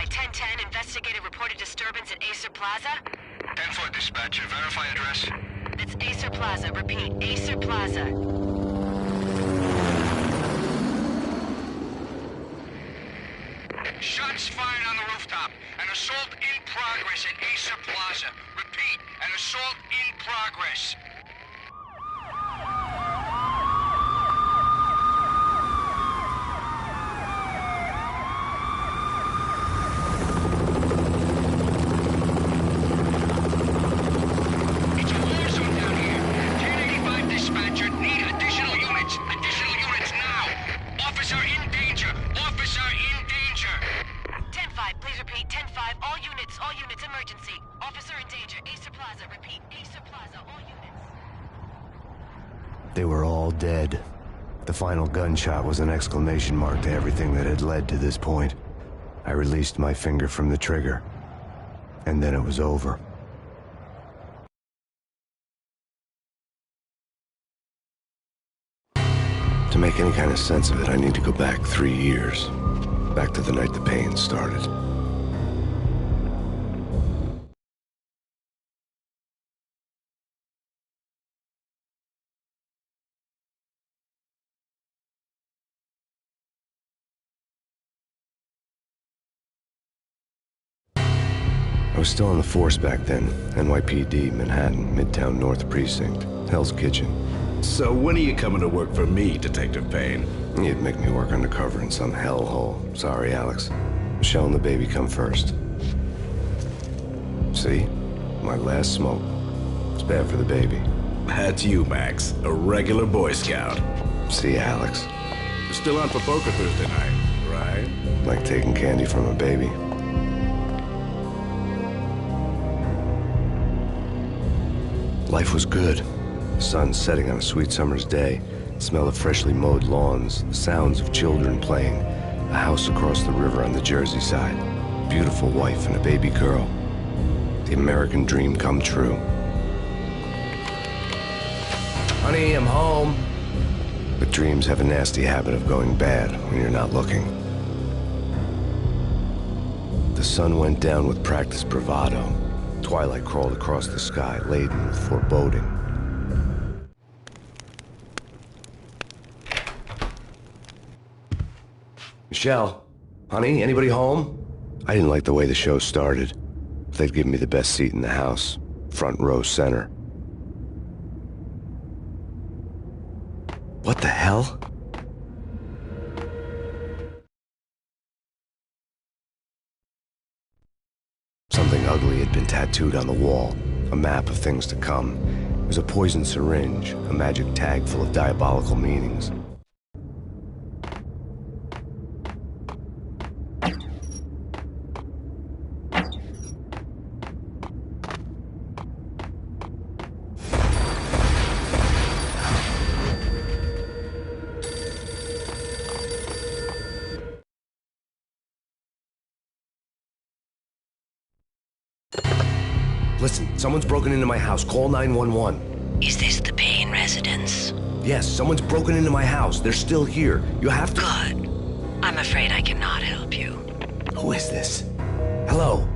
1010, investigated reported disturbance at Acer Plaza. 10-4 dispatcher, verify address. That's Acer Plaza. Repeat, Acer Plaza. Shots fired on the rooftop. An assault in progress at Acer Plaza. Repeat, an assault in progress. It's a war zone down here. 1085 dispatcher, need additional units. Additional units now. Officer in danger. Officer in danger. 10-5, please repeat. 10-5, all units, emergency. Officer in danger, Acer Plaza. Repeat, Acer Plaza, all units. They were all dead. The final gunshot was an exclamation mark to everything that had led to this point. I released my finger from the trigger, and then it was over. To make any kind of sense of it, I need to go back 3 years. Back to the night the pain started. I was still on the force back then. NYPD, Manhattan, Midtown North Precinct, Hell's Kitchen. So when are you coming to work for me, Detective Payne? You'd make me work undercover in some hellhole. Sorry, Alex. Michelle and the baby come first. See? My last smoke. It's bad for the baby. That's you, Max. A regular Boy Scout. See, Alex. You're still on for poker Thursday night, right? Like taking candy from a baby. Life was good. The sun setting on a sweet summer's day. The smell of freshly mowed lawns. The sounds of children playing. A house across the river on the Jersey side. Beautiful wife and a baby girl. The American dream come true. Honey, I'm home. But dreams have a nasty habit of going bad when you're not looking. The sun went down with practiced bravado. Twilight crawled across the sky, laden with foreboding. Michelle, honey, anybody home? I didn't like the way the show started. They'd given me the best seat in the house, front row center. What the hell? Something ugly had been tattooed on the wall, a map of things to come. It was a poisoned syringe, a magic tag full of diabolical meanings. Listen, someone's broken into my house. Call 911. Is this the Payne residence? Yes, someone's broken into my house. They're still here. You have to... Good. I'm afraid I cannot help you. Who is this? Hello?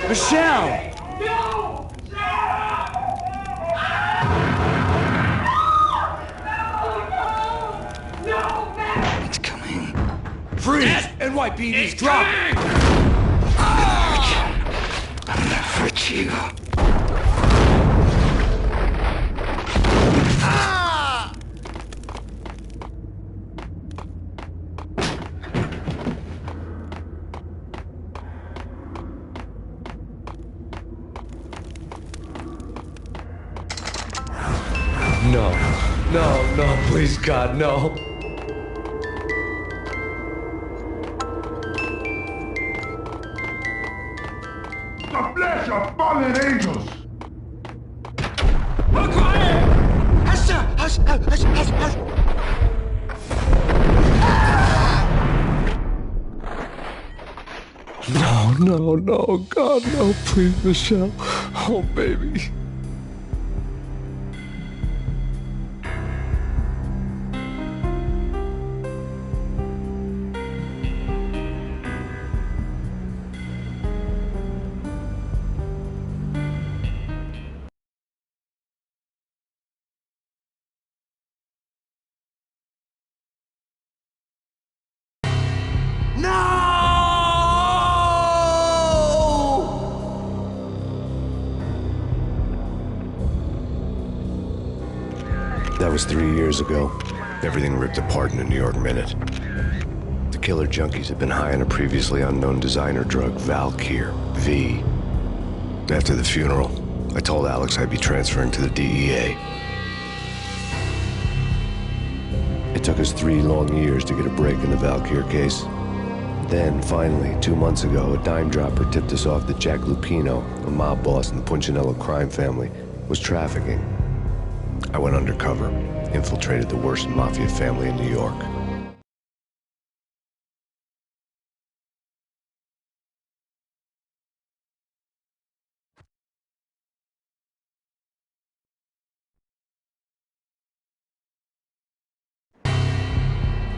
Michelle! No! No, Max! It's coming. Freeze! NYPD's dropping! I'm gonna hurt you. no, please, God, no. The flesh of fallen angels! No, no, no, God, no, please, Michelle. Oh, baby. That was 3 years ago. Everything ripped apart in a New York minute. The killer junkies had been high on a previously unknown designer drug, Valkyr, V. After the funeral, I told Alex I'd be transferring to the DEA. It took us 3 long years to get a break in the Valkyr case. Then, finally, 2 months ago, a dime dropper tipped us off that Jack Lupino, a mob boss in the Punchinello crime family, was trafficking. I went undercover, infiltrated the worst mafia family in New York.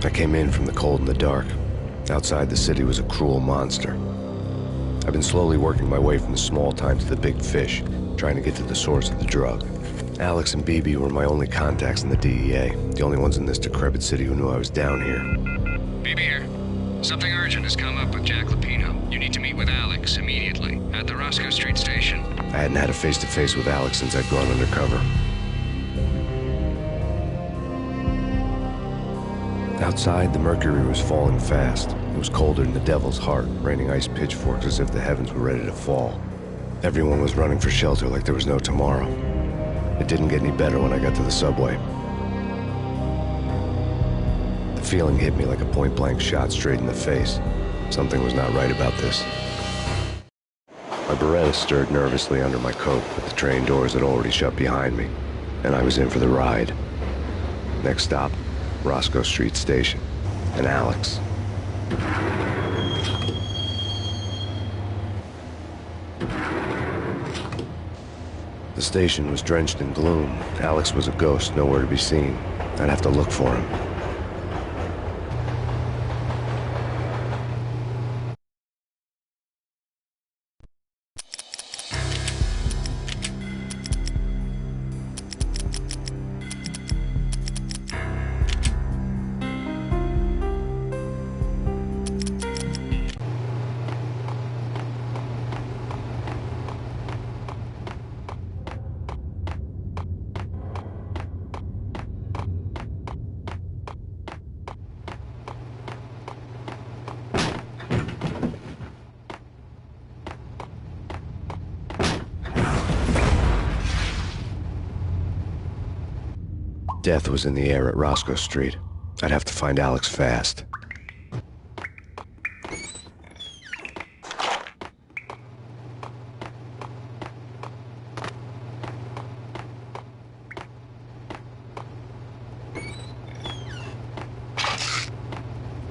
I came in from the cold and the dark. Outside the city was a cruel monster. I've been slowly working my way from the small time to the big fish, trying to get to the source of the drug. Alex and BB were my only contacts in the DEA, the only ones in this decrepit city who knew I was down here. BB here. Something urgent has come up with Jack Lupino. You need to meet with Alex immediately at the Roscoe Street station. I hadn't had a face-to-face with Alex since I'd gone undercover. Outside, the mercury was falling fast. It was colder than the devil's heart, raining ice pitchforks as if the heavens were ready to fall. Everyone was running for shelter like there was no tomorrow. It didn't get any better when I got to the subway. The feeling hit me like a point-blank shot straight in the face. Something was not right about this. My Beretta stirred nervously under my coat, but the train doors had already shut behind me, and I was in for the ride. Next stop, Roscoe Street Station, and Alex. The station was drenched in gloom. Alex was a ghost, nowhere to be seen. I'd have to look for him. Death was in the air at Roscoe Street. I'd have to find Alex fast.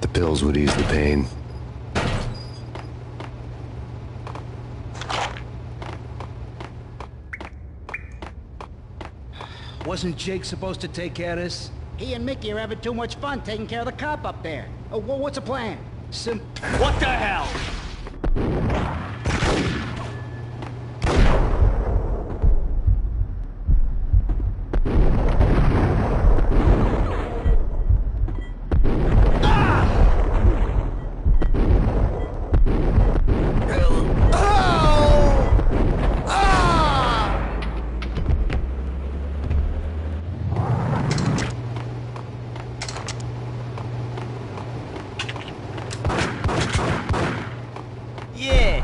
The pills would ease the pain. Wasn't Jake supposed to take care of this? He and Mickey are having too much fun taking care of the cop up there. What's the plan? What the hell? Yeah,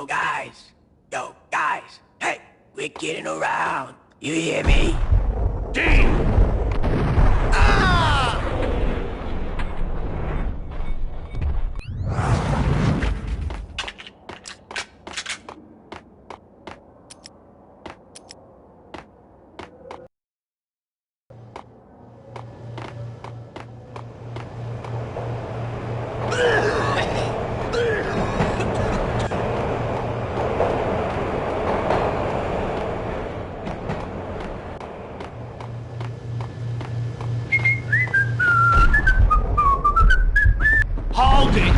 Yo, guys. Yo, guys. Hey, we're getting around. You hear me? Dean! Hold it!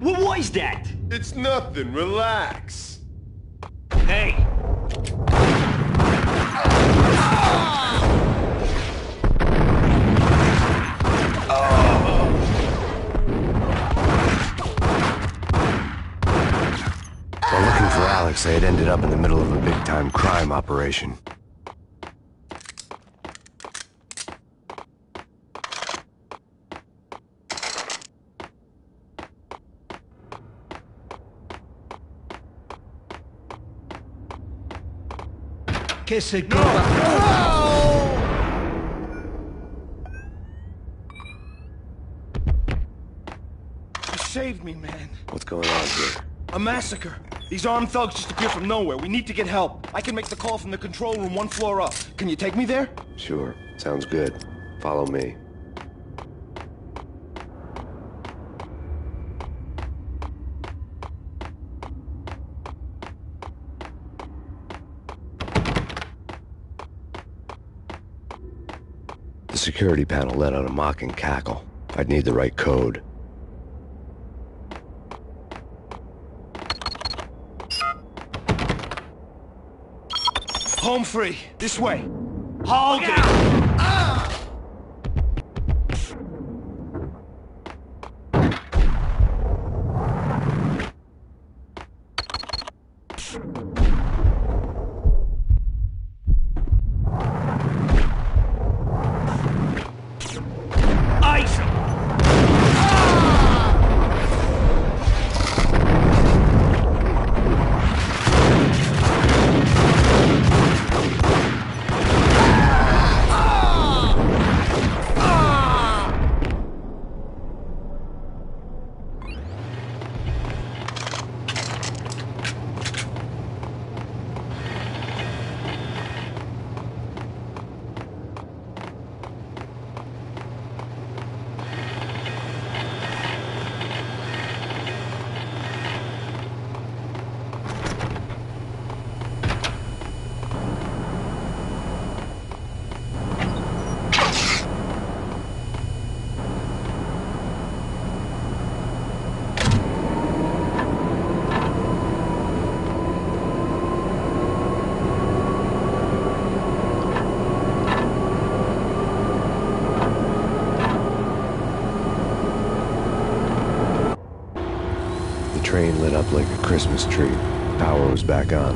What was that? It's nothing, relax. Hey! While looking for Alex, I had ended up in the middle of a big-time crime operation. Kiss it, goodbye. You saved me, man. What's going on here? A massacre. These armed thugs just appeared from nowhere. We need to get help. I can make the call from the control room 1 floor up. Can you take me there? Sure, sounds good. Follow me. The security panel let out a mocking cackle. I'd need the right code. Home free. This way. Hold it! Ice him! The train lit up like a Christmas tree. Power was back on.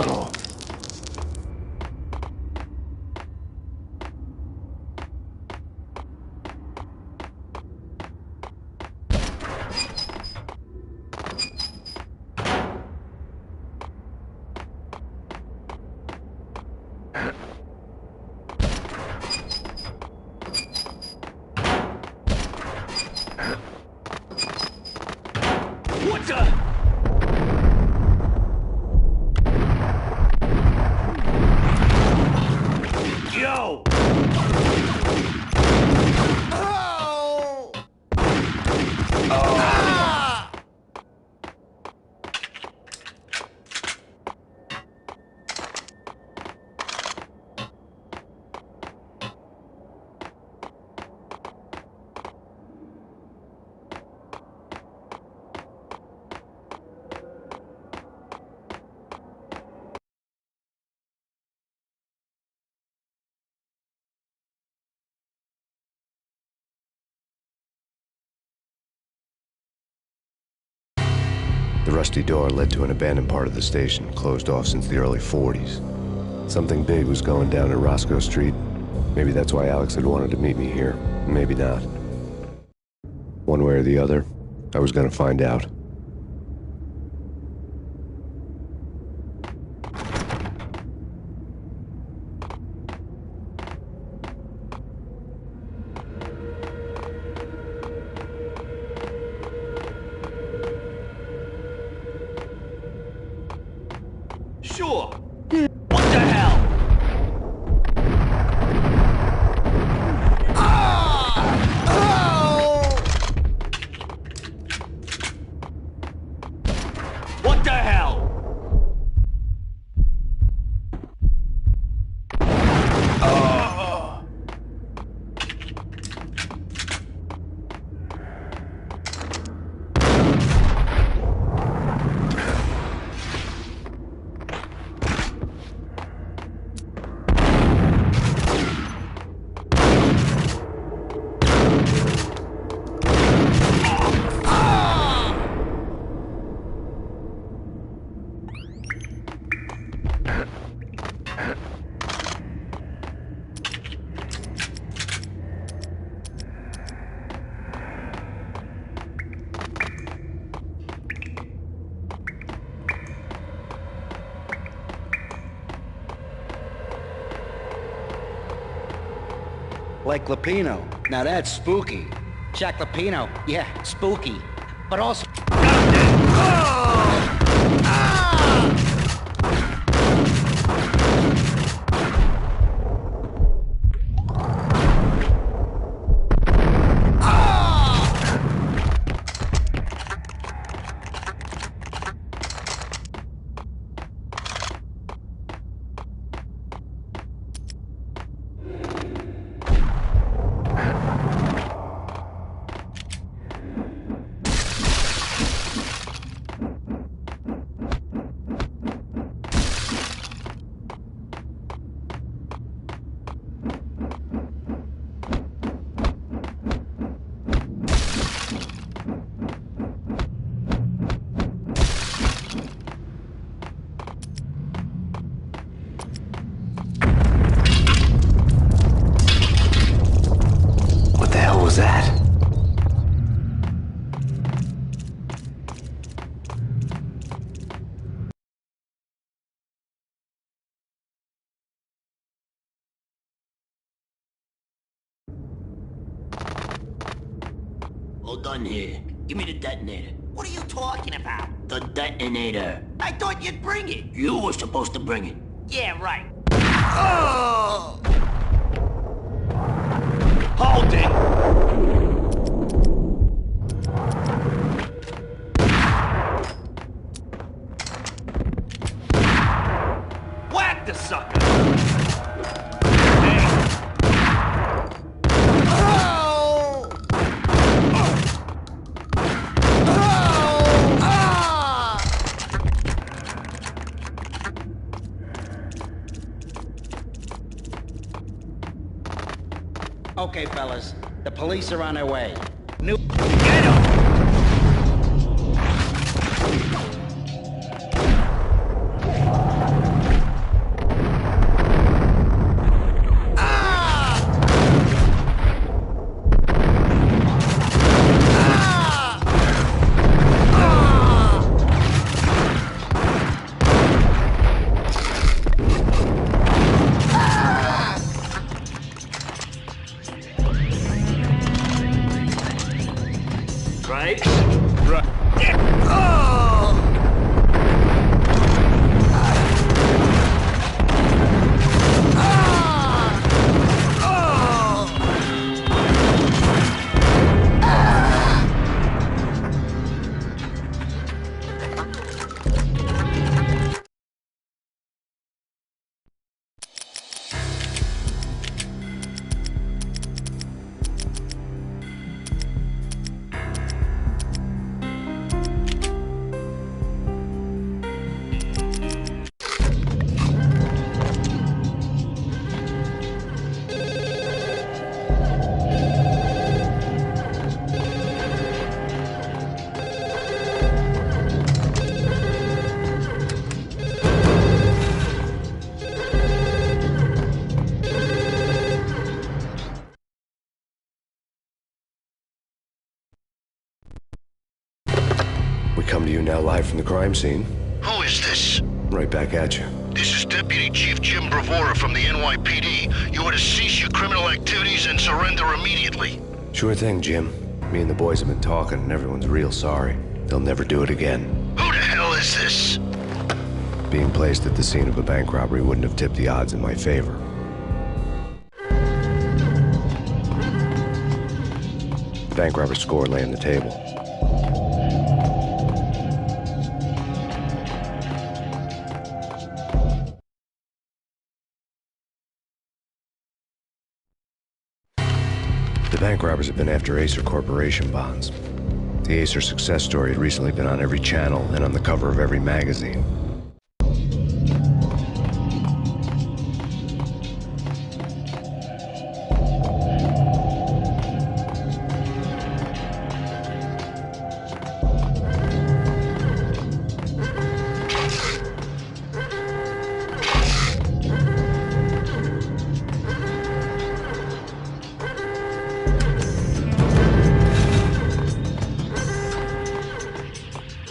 tunnel. What the? Yo! The rusty door led to an abandoned part of the station, closed off since the early 40s. Something big was going down at Roscoe Street. Maybe that's why Alex had wanted to meet me here. Maybe not. One way or the other, I was gonna find out. Sure. What the hell? What the hell? Like Lapino. Now that's spooky. Jack Lapino. Yeah, spooky. But also... What the hell was that? Hold on here. Give me the detonator. What are you talking about? The detonator. I thought you'd bring it. You were supposed to bring it. Yeah, right. Oh! Hold it! Whack the sucker! Hey. Okay, fellas. The police are on their way. Get him! to you now live from the crime scene. Who is this? Right back at you. This is Deputy Chief Jim Bravura from the NYPD. You are to cease your criminal activities and surrender immediately. Sure thing, Jim. Me and the boys have been talking and everyone's real sorry. They'll never do it again. Who the hell is this? Being placed at the scene of a bank robbery wouldn't have tipped the odds in my favor. The bank robber's score lay on the table. The bank robbers have been after Acer Corporation bonds. The Acer success story had recently been on every channel and on the cover of every magazine.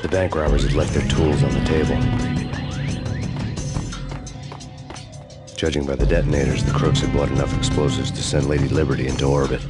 The bank robbers had left their tools on the table. Judging by the detonators, the crooks had bought enough explosives to send Lady Liberty into orbit.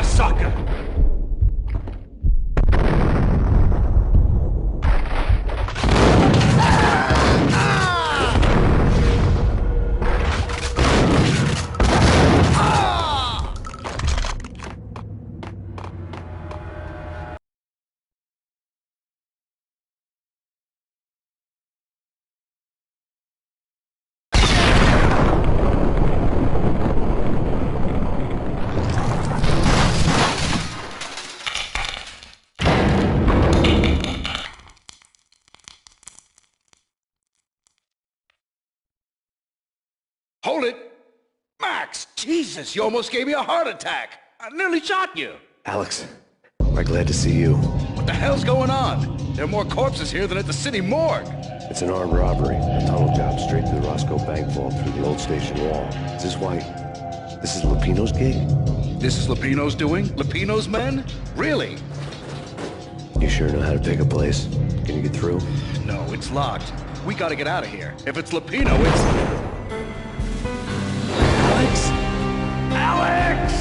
Sucker! Hold it! Max! Jesus, you almost gave me a heart attack! I nearly shot you! Alex, we're glad to see you. What the hell's going on? There are more corpses here than at the city morgue! It's an armed robbery. A tunnel job straight to the Roscoe Bank vault through the old station wall. Is this why... this is Lupino's gig? This is Lupino's doing? Lupino's men? Really? You sure know how to pick a place? Can you get through? No, it's locked. We gotta get out of here. If it's Lupino, it's... Alex! Alex!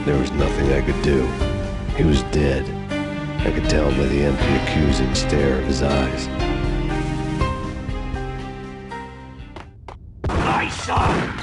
There was nothing I could do. He was dead. I could tell by the empty, accusing stare of his eyes. My son!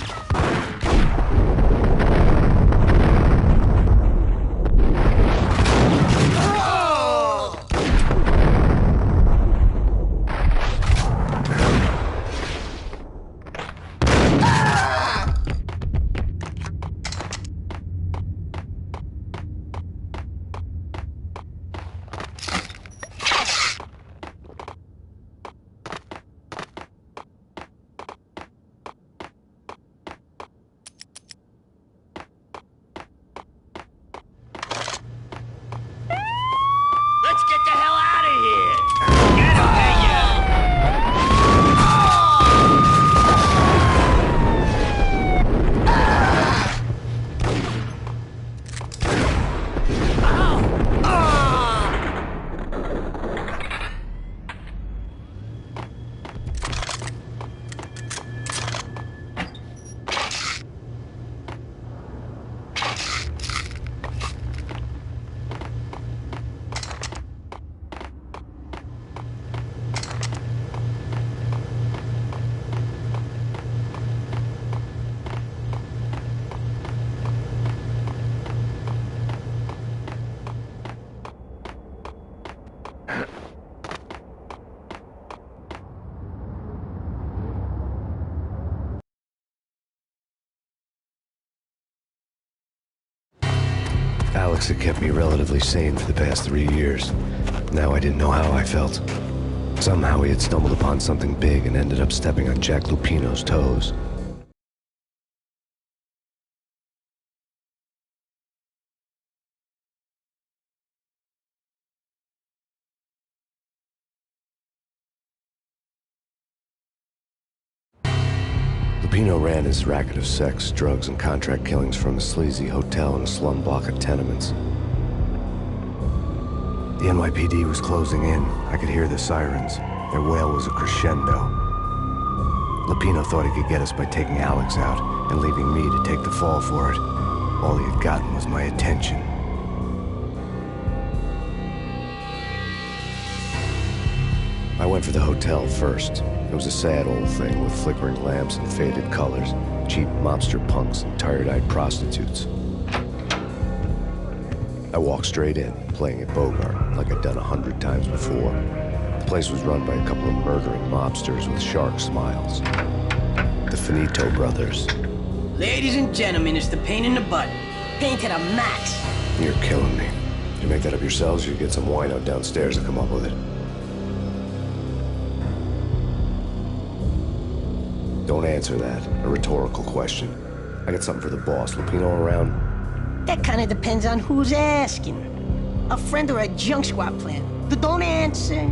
Alex had kept me relatively sane for the past 3 years. Now I didn't know how I felt. Somehow he had stumbled upon something big and ended up stepping on Jack Lupino's toes. Lupino ran his racket of sex, drugs, and contract killings from a sleazy hotel in a slum block of tenements. The NYPD was closing in. I could hear the sirens. Their wail was a crescendo. Lupino thought he could get us by taking Alex out and leaving me to take the fall for it. All he had gotten was my attention. I went for the hotel first. It was a sad old thing with flickering lamps and faded colors, cheap mobster punks and tired-eyed prostitutes. I walked straight in, playing at Bogart, like I'd done 100 times before. The place was run by a couple of murdering mobsters with shark smiles. The Finito brothers. Ladies and gentlemen, it's the pain in the butt. Pain to the max. You're killing me. Did you make that up yourselves, or you get some wino downstairs to come up with it? Don't answer that. A rhetorical question. I got something for the boss. Lupino around? That kind of depends on who's asking. A friend or a junk squad plan. Don't answer.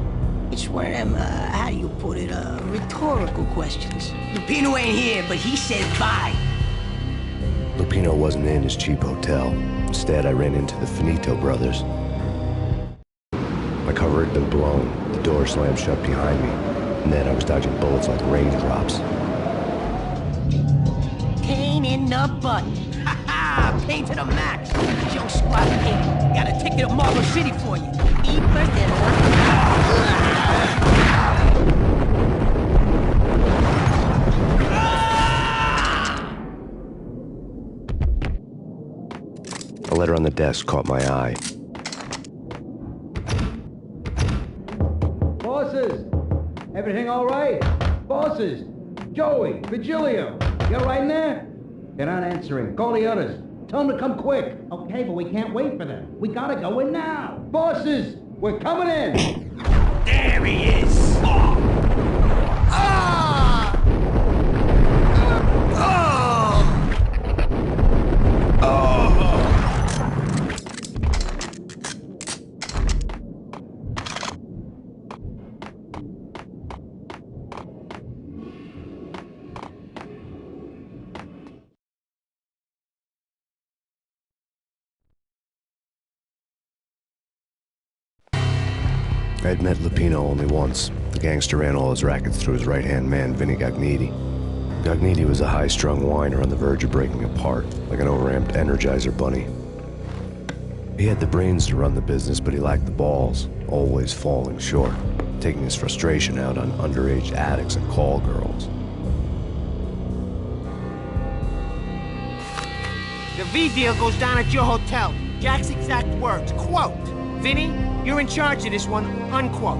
It's one of them, how do you put it, rhetorical questions. Lupino ain't here, but he said bye. Lupino wasn't in his cheap hotel. Instead, I ran into the Finito brothers. My cover had been blown. The door slammed shut behind me. And then I was dodging bullets like raindrops. Pain in the butt. Ha ha! Pain to the max. Junk squad pain. Got a ticket to Marble City for you. Me first and A letter on the desk caught my eye. Bosses! Everything all right? Bosses! Joey! Vigilio! You all right in there? They're not answering. Call the others. Tell them to come quick. Okay, but we can't wait for them. We gotta go in now. Bosses! We're coming in! There he is! Oh. Ah! Oh. Oh. I had met Lupino only once. The gangster ran all his rackets through his right-hand man, Vinny Gagniti. Gagniti was a high-strung whiner on the verge of breaking apart, like an overamped Energizer bunny. He had the brains to run the business, but he lacked the balls, always falling short, taking his frustration out on underage addicts and call girls. The V deal goes down at your hotel. Jack's exact words, quote, "Vinny, you're in charge of this one," unquote.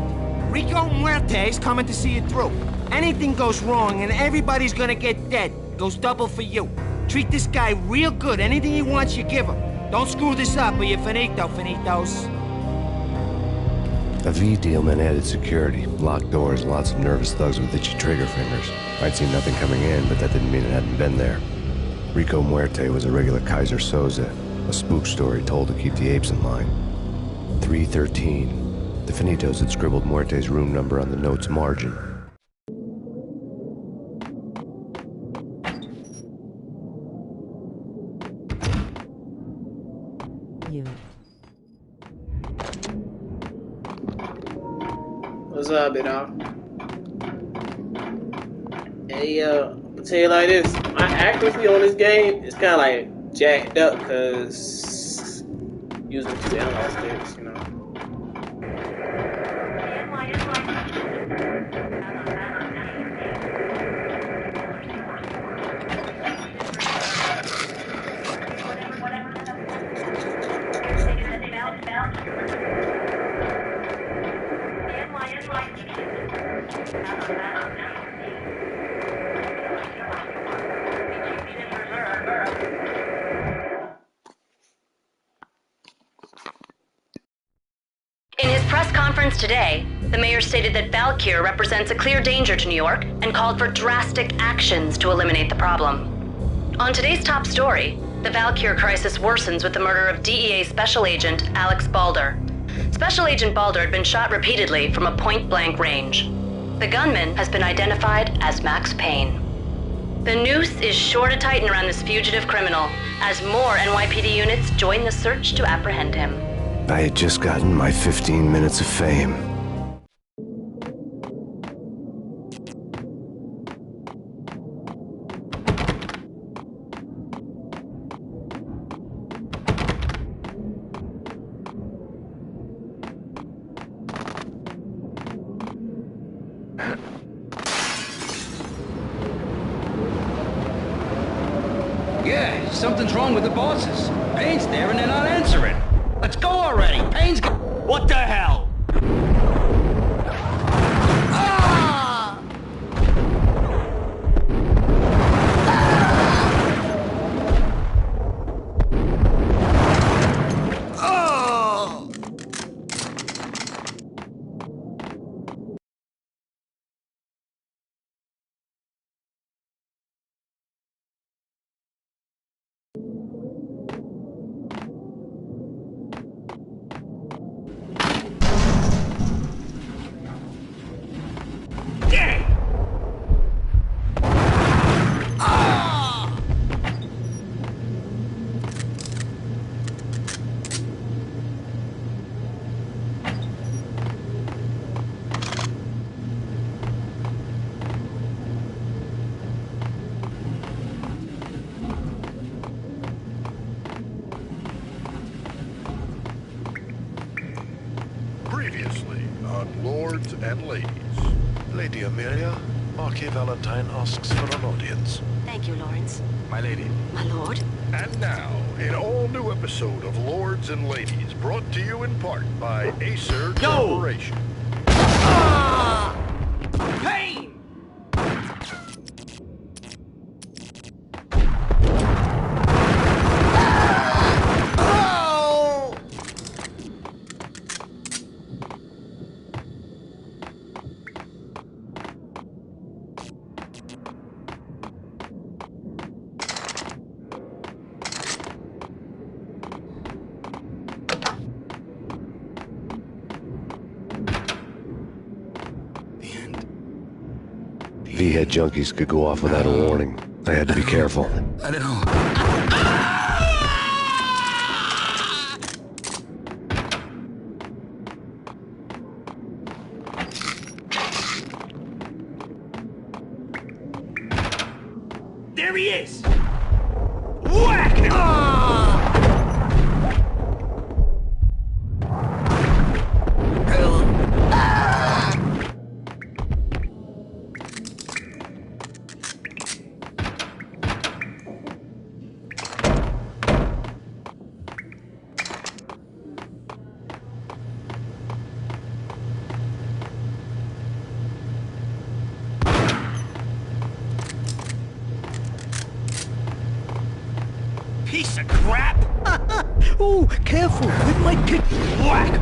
Rico Muerte's coming to see you through. Anything goes wrong and everybody's gonna get dead. Goes double for you. Treat this guy real good. Anything he wants, you give him. Don't screw this up or you're finito, finitos. A V deal meant added security, locked doors, and lots of nervous thugs with itchy trigger fingers. I'd seen nothing coming in, but that didn't mean it hadn't been there. Rico Muerte was a regular Kaiser Soze, a spook story told to keep the apes in line. 313. The Finitos had scribbled Muerte's room number on the note's margin. What's up, big dog? Hey, I'll tell you like this. My accuracy on this game is kind of like jacked up because using two analog sticks, you know. conference today, the mayor stated that Valkyr represents a clear danger to New York and called for drastic actions to eliminate the problem. On today's top story, the Valkyr crisis worsens with the murder of DEA Special Agent Alex Balder. Special Agent Balder had been shot repeatedly from a point-blank range. The gunman has been identified as Max Payne. The noose is sure to tighten around this fugitive criminal as more NYPD units join the search to apprehend him. I had just gotten my 15 minutes of fame. Yeah, something's wrong with the bosses. Payne's there and they're not answering. Let's go already. Payne's What the hell? Previously on Lords and Ladies. Lady Amelia, Marquis Valentine asks for an audience. Thank you, Lawrence. My lady. My lord? And now, an all-new episode of Lords and Ladies, brought to you in part by Acer Corporation. Payne! V-head junkies could go off without a warning. I had to be careful. I don't know. There he is! Whack him! Piece of crap! Ooh, careful, it might get... Whack!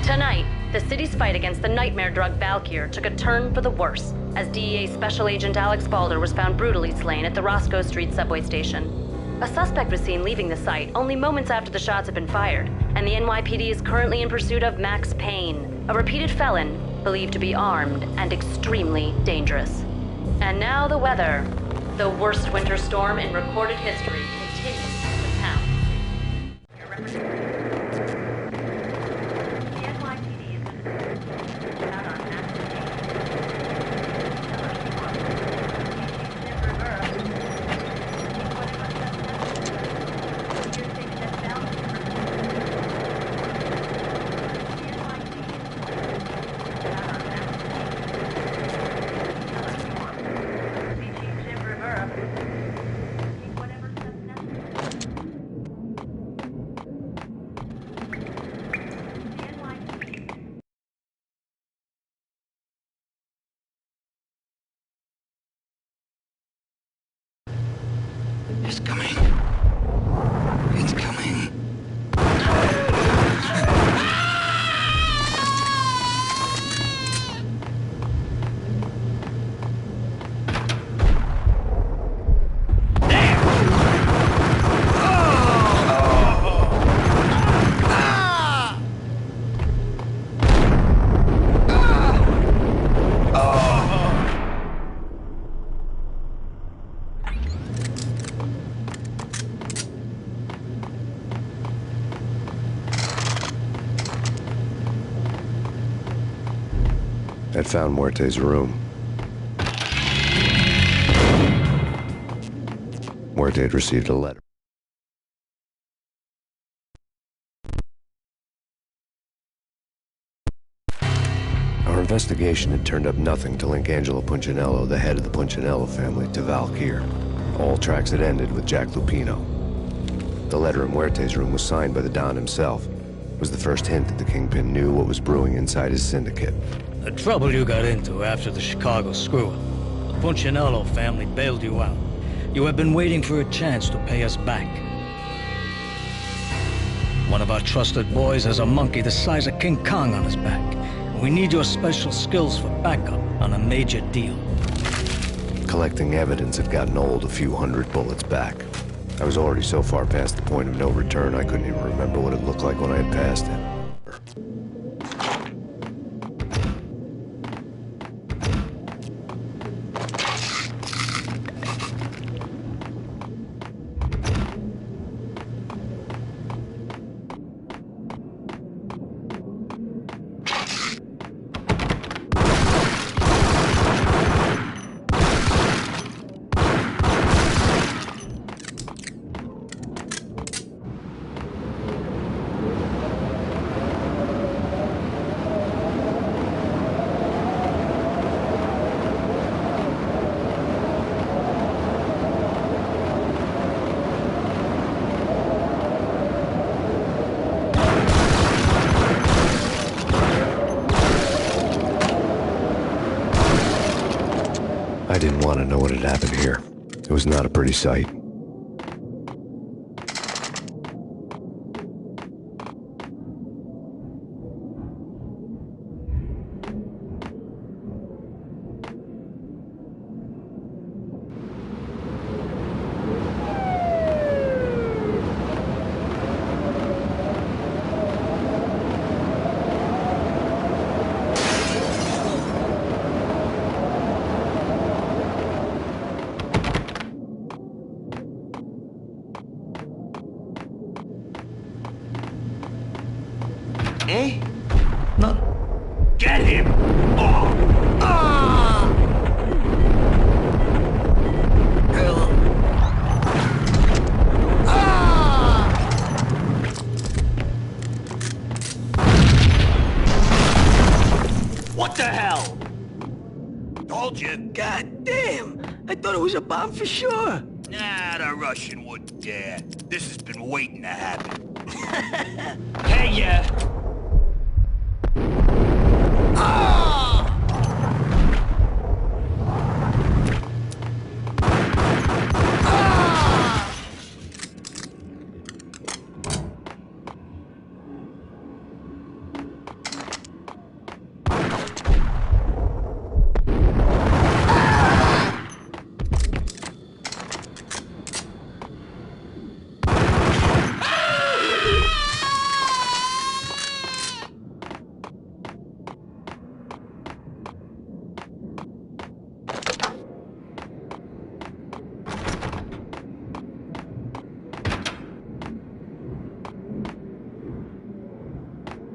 Tonight, the city's fight against the nightmare drug Valkyr took a turn for the worse, as DEA Special Agent Alex Balder was found brutally slain at the Roscoe Street subway station. A suspect was seen leaving the site only moments after the shots had been fired, and the NYPD is currently in pursuit of Max Payne, a repeated felon believed to be armed and extremely dangerous. And now the weather. The worst winter storm in recorded history continues to pound. The NYPD is out on massive It's coming. It's coming. I'd found Muerte's room. Muerte had received a letter. Our investigation had turned up nothing to link Angelo Punchinello, the head of the Punchinello family, to Valkyr. All tracks had ended with Jack Lupino. The letter in Muerte's room was signed by the Don himself. It was the first hint that the Kingpin knew what was brewing inside his syndicate. The trouble you got into after the Chicago screw-up. The Punchinello family bailed you out. You have been waiting for a chance to pay us back. One of our trusted boys has a monkey the size of King Kong on his back. And we need your special skills for backup on a major deal. Collecting evidence had gotten old a few hundred bullets back. I was already so far past the point of no return I couldn't even remember what it looked like when I had passed it. I didn't want to know what had happened here. It was not a pretty sight. Eh? No. Get him! Oh! Ah! Ah! What the hell? Told you. God damn! I thought it was a bomb for sure. Nah, the Russian wouldn't dare. This has been waiting to happen. Hey, yeah!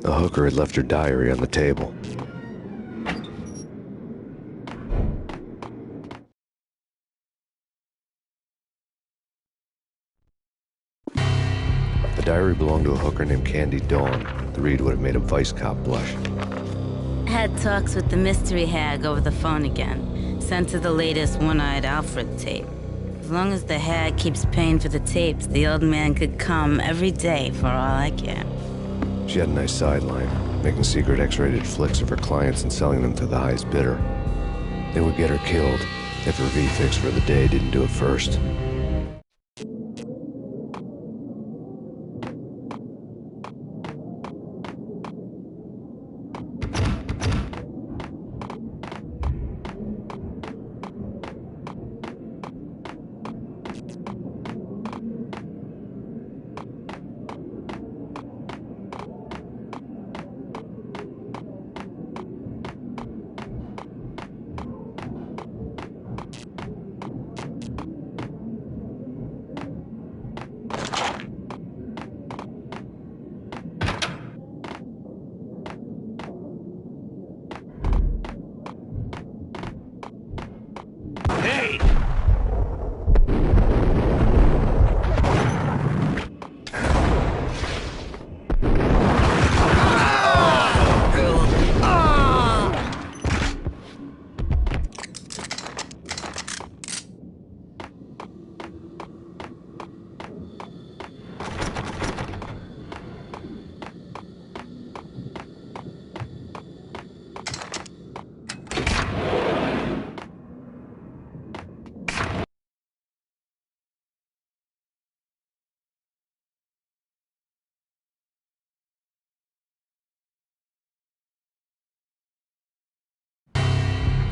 A hooker had left her diary on the table. The diary belonged to a hooker named Candy Dawn. The read would have made a vice cop blush. Had talks with the mystery hag over the phone again. Sent her the latest One-Eyed Alfred tape. As long as the hag keeps paying for the tapes, the old man could come every day for all I care. She had a nice sideline, making secret X-rated flicks of her clients and selling them to the highest bidder. They would get her killed if her V-Fix for the day didn't do it first.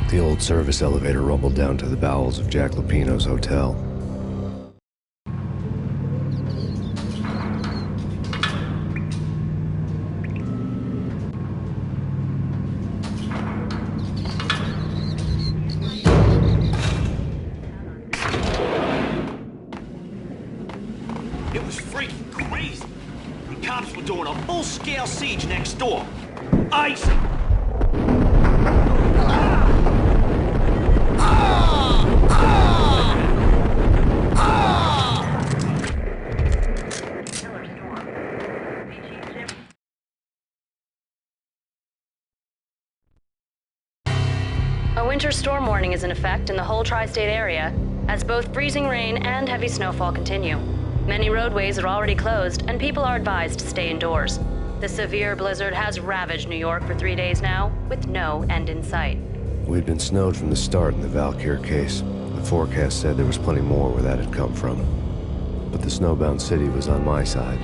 The old service elevator rumbled down to the bowels of Jack Lupino's hotel. It was freaking crazy. The cops were doing a full-scale siege next door. Ice! A winter storm warning is in effect in the whole tri-state area, as both freezing rain and heavy snowfall continue. Many roadways are already closed, and people are advised to stay indoors. The severe blizzard has ravaged New York for 3 days now, with no end in sight. We'd been snowed from the start in the Valkyr case. The forecast said there was plenty more where that had come from. But the snowbound city was on my side.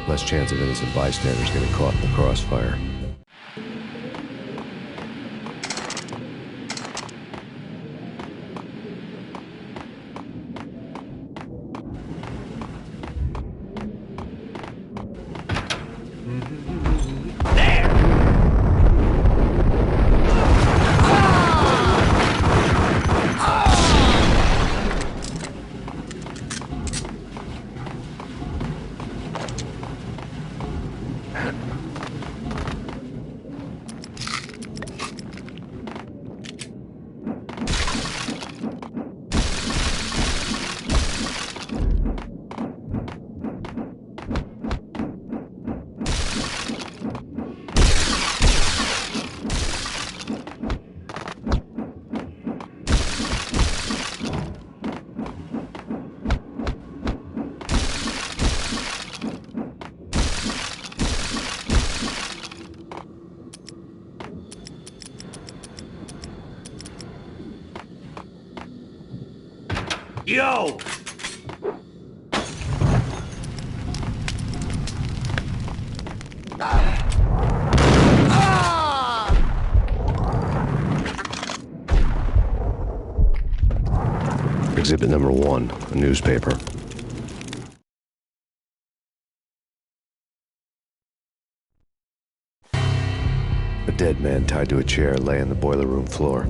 Less chance of innocent bystanders getting caught in the crossfire. Yo! Exhibit number 1, a newspaper. A dead man tied to a chair lay on the boiler room floor.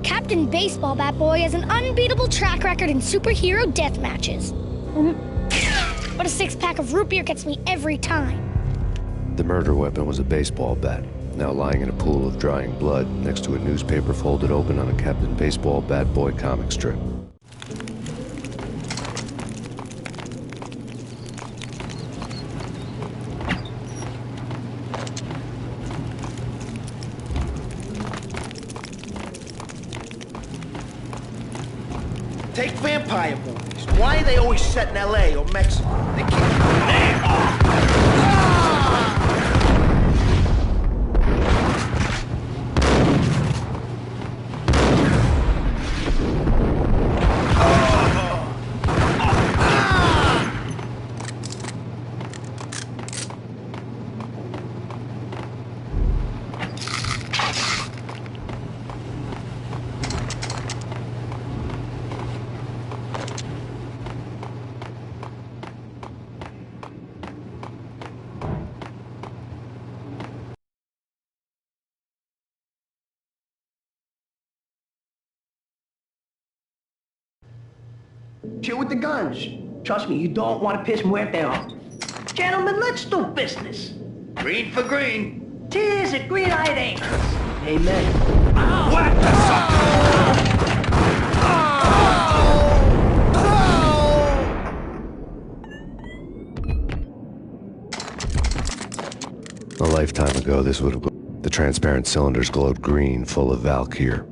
Captain Baseball Bat Boy has an unbeatable track record in superhero death matches. But a 6-pack of root beer gets me every time. The murder weapon was a baseball bat, now lying in a pool of drying blood next to a newspaper folded open on a Captain Baseball Bat Boy comic strip. Take vampire movies. Why are they always set in L.A. or Mexico? They can't... Chill with the guns. Trust me, you don't want to piss Muerte off. Gentlemen, let's do business. Green for green. Tis a green-eyed angels. Amen. What the A lifetime ago, this would have... The transparent cylinders glowed green, full of Valkyr.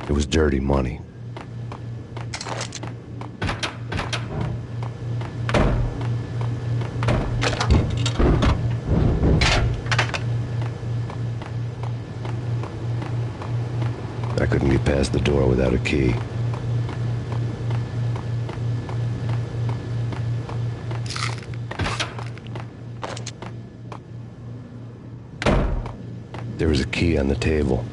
It was dirty money. I couldn't get past the door without a key. There was a key on the table.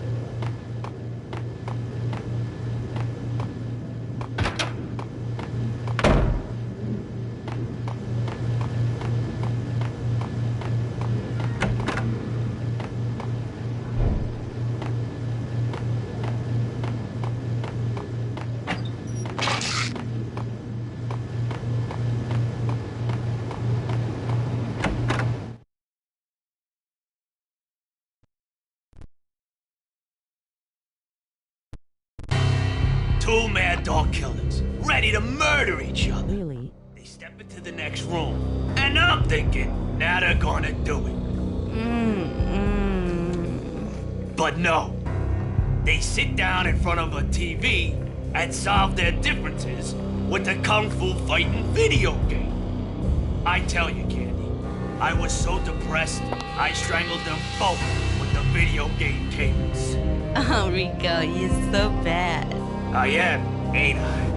Two mad dog killers, ready to murder each other. Really? They step into the next room, and I'm thinking, now they're gonna do it. But no. They sit down in front of a TV and solve their differences with the Kung Fu fighting video game. I tell you, Candy, I was so depressed, I strangled them both with the video game cables. Oh, Rico, you're so bad. I am, ain't I?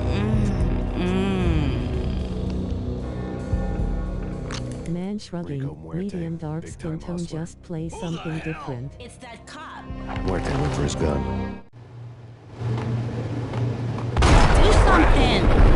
Man shrugging, medium dark skin tone, just play something different. It's that cop. Muerte went for his gun. Do something!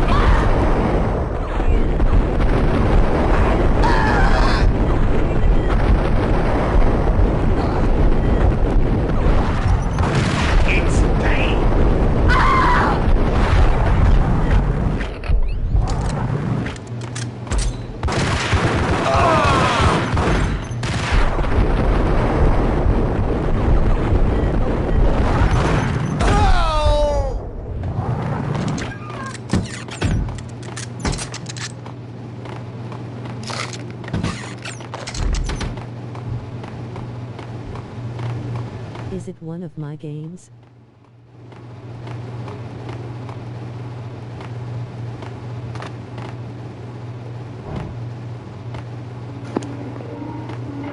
Is it one of my games?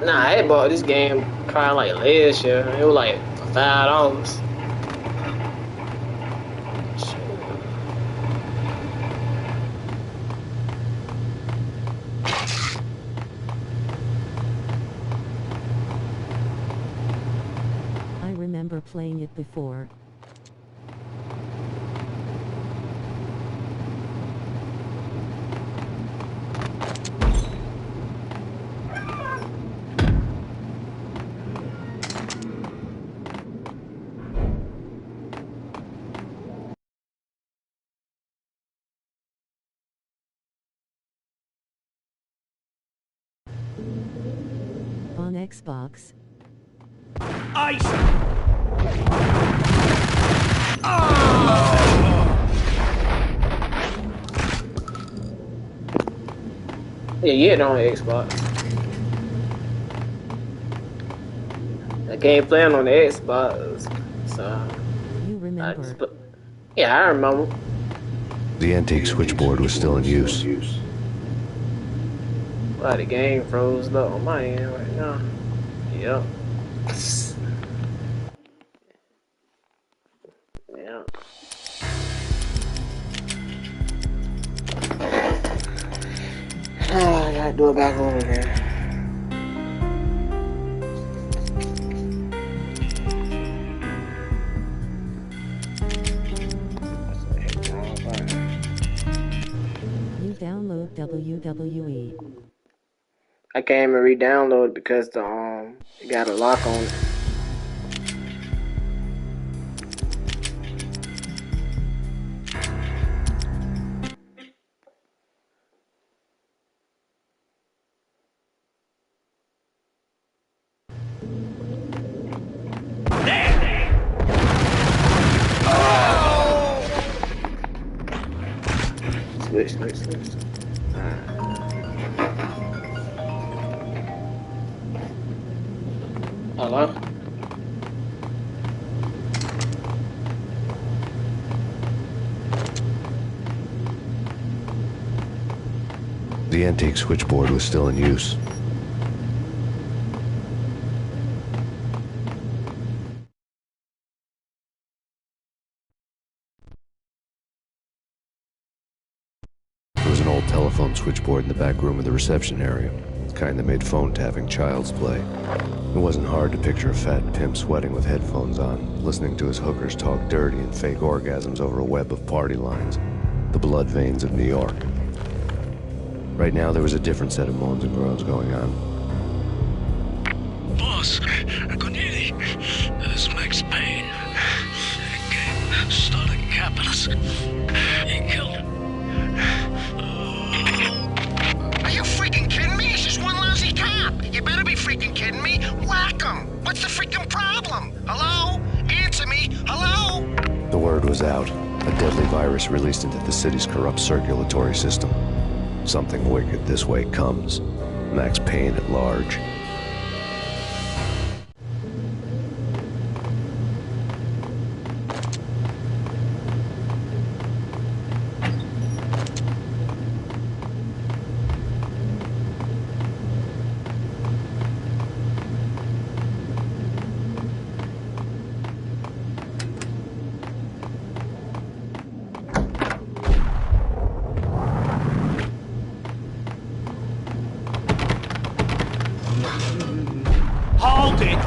Nah, I had bought this game probably like last year. It was like $5. I remember playing it before. Xbox. Ice! Yeah, you hit on the Xbox. I can't play it on the Xbox, so You remember. Yeah, I remember. The antique switchboard was still in use. Well, the game froze up on my end right now. Yep. Yeah. I gotta do it back over again. You download WWE. I can't even re-download it because the it got a lock on it. Switch. Hello? The antique switchboard was still in use. There was an old telephone switchboard in the back room of the reception area, the kind that made phone tapping child's play. It wasn't hard to picture a fat pimp sweating with headphones on, listening to his hookers talk dirty and fake orgasms over a web of party lines, the blood veins of New York. Right now, there was a different set of moans and groans going on. Boss, Corneli, this is Max Payne. He started capitalist. He killed him. Are you freaking kidding me? He's just one lousy cop. You better be freaking kidding me. Whack him. What's the freaking problem? Hello? Answer me. Hello? The word was out. A deadly virus released into the city's corrupt circulatory system. Something wicked this way comes. Max Payne at large. Hold it!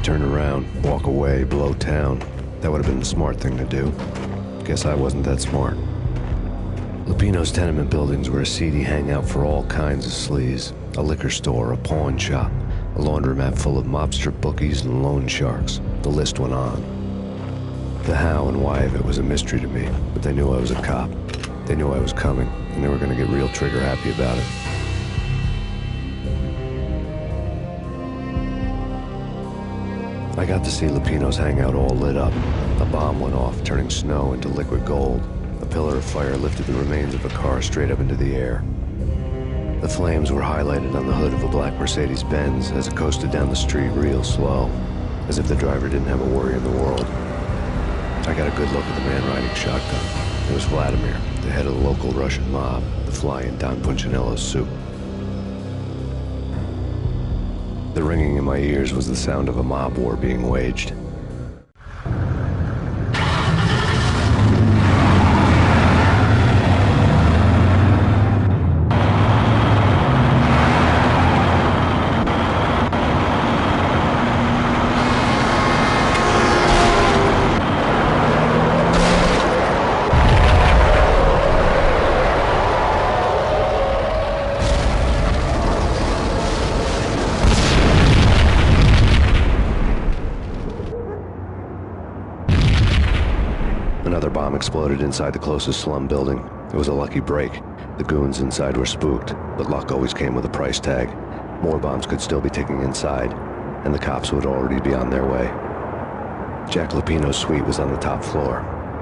turn around, walk away, blow town. That would have been the smart thing to do. Guess I wasn't that smart. Lupino's tenement buildings were a seedy hangout for all kinds of sleaze. A liquor store, a pawn shop, a laundromat full of mobster bookies and loan sharks. The list went on. The how and why of it was a mystery to me, but they knew I was a cop. They knew I was coming, and they were going to get real trigger happy about it. I got to see Lupino's hangout all lit up. A bomb went off, turning snow into liquid gold. A pillar of fire lifted the remains of a car straight up into the air. The flames were highlighted on the hood of a black Mercedes-Benz as it coasted down the street real slow, as if the driver didn't have a worry in the world. I got a good look at the man riding shotgun. It was Vladimir, the head of the local Russian mob, the fly in Don Punchinello's soup. The ringing in my ears was the sound of a mob war being waged. Another bomb exploded inside the closest slum building. It was a lucky break. The goons inside were spooked, but luck always came with a price tag. More bombs could still be ticking inside, and the cops would already be on their way. Jack Lupino's suite was on the top floor.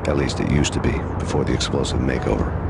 At least it used to be, before the explosive makeover.